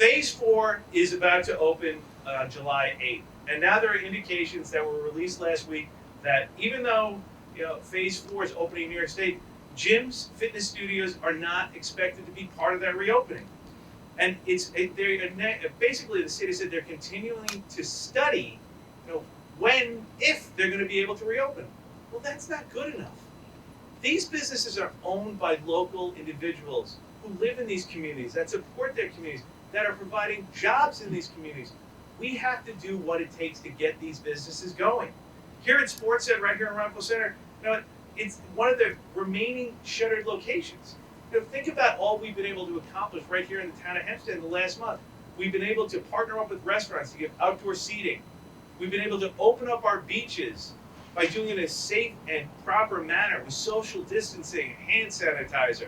Phase 4 is about to open July 8th. And now there are indications that were released last week that even though Phase 4 is opening in New York State, gyms, fitness studios are not expected to be part of that reopening. And basically the city said they're continuing to study when, if they're going to be able to reopen. Well, that's not good enough. These businesses are owned by local individuals who live in these communities, that support their communities, that are providing jobs in these communities. We have to do what it takes to get these businesses going. Here at Sportset, right here in Rockville Centre, it's one of the remaining shuttered locations. Think about all we've been able to accomplish right here in the town of Hempstead in the last month. We've been able to partner up with restaurants to give outdoor seating. We've been able to open up our beaches by doing it in a safe and proper manner with social distancing, hand sanitizer.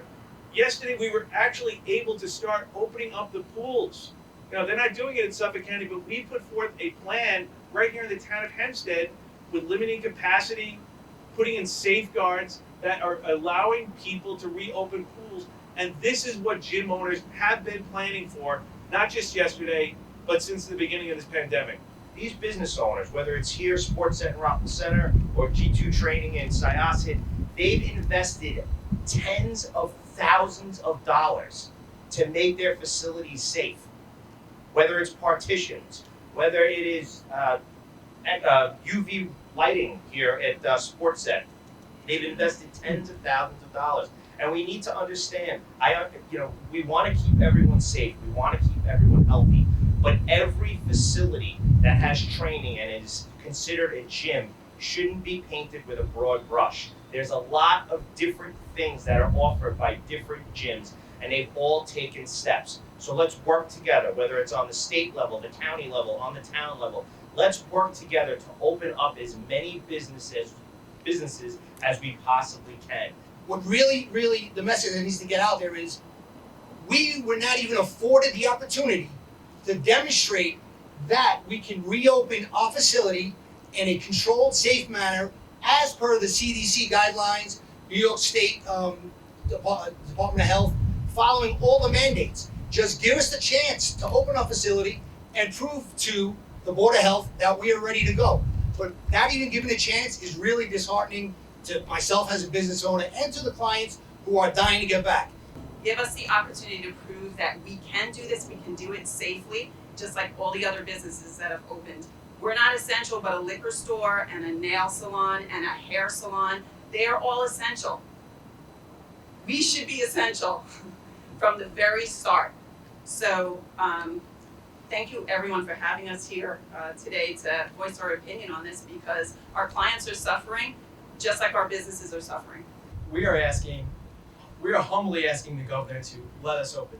Yesterday, we were actually able to start opening up the pools. They're not doing it in Suffolk County, but we put forth a plan right here in the town of Hempstead with limiting capacity, putting in safeguards that are allowing people to reopen pools. And this is what gym owners have been planning for, not just yesterday, but since the beginning of this pandemic. These business owners, whether it's here, Sportset in Rockville Centre, or G2 Training in Syosset, they've invested tens of thousands of dollars to make their facilities safe. Whether it's partitions, whether it is UV lighting here at Sportset, they've invested tens of thousands of dollars. And we need to understand, we want to keep everyone safe, we want to keep everyone healthy, but every facility that has training and is considered a gym shouldn't be painted with a broad brush. There's a lot of different things that are offered by different gyms, and they've all taken steps. So let's work together, whether it's on the state level, the county level, on the town level. Let's work together to open up as many businesses as we possibly can. What really, the message that needs to get out there is, we were not even afforded the opportunity to demonstrate that we can reopen our facility in a controlled, safe manner as per the CDC guidelines, New York State Department of Health, following all the mandates. Just give us the chance to open our facility and prove to the Board of Health that we are ready to go. But not even given a chance is really disheartening to myself as a business owner and to the clients who are dying to get back. Give us the opportunity to prove that we can do this, we can do it safely, just like all the other businesses that have opened. We're not essential, but a liquor store and a nail salon and a hair salon, they are all essential. We should be essential from the very start. So thank you everyone for having us here today to voice our opinion on this, because our clients are suffering just like our businesses are suffering. We are humbly asking the governor to let us open.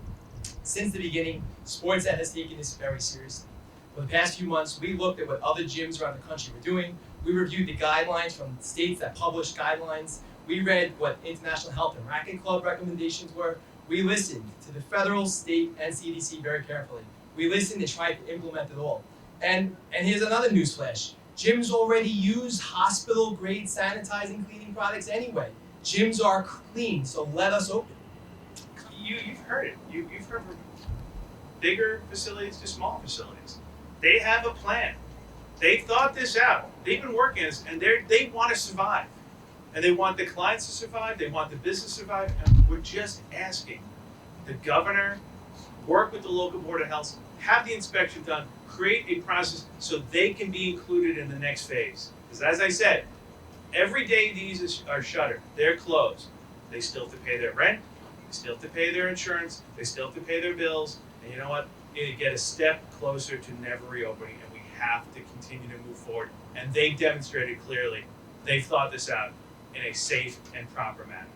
Since the beginning, Sportset has taken this very seriously. For the past few months, we looked at what other gyms around the country were doing. We reviewed the guidelines from states that published guidelines. We read what International Health and Racquet Club recommendations were. We listened to the federal, state, and CDC very carefully. We listened and tried to implement it all. And here's another newsflash. Gyms already use hospital-grade sanitizing cleaning products anyway. Gyms are clean, so let us open. You've heard it. You've heard from bigger facilities to small facilities. They have a plan. They thought this out. They've been working this, and they want to survive. And they want the clients to survive. They want the business to survive. And we're just asking the governor, work with the local Board of Health, have the inspection done, create a process so they can be included in the next phase. Because as I said, every day these are shuttered. They're closed. They still have to pay their rent. They still have to pay their insurance. They still have to pay their bills. And you know what? We need to get a step closer to never reopening, and we have to continue to move forward. And they demonstrated clearly they've thought this out in a safe and proper manner.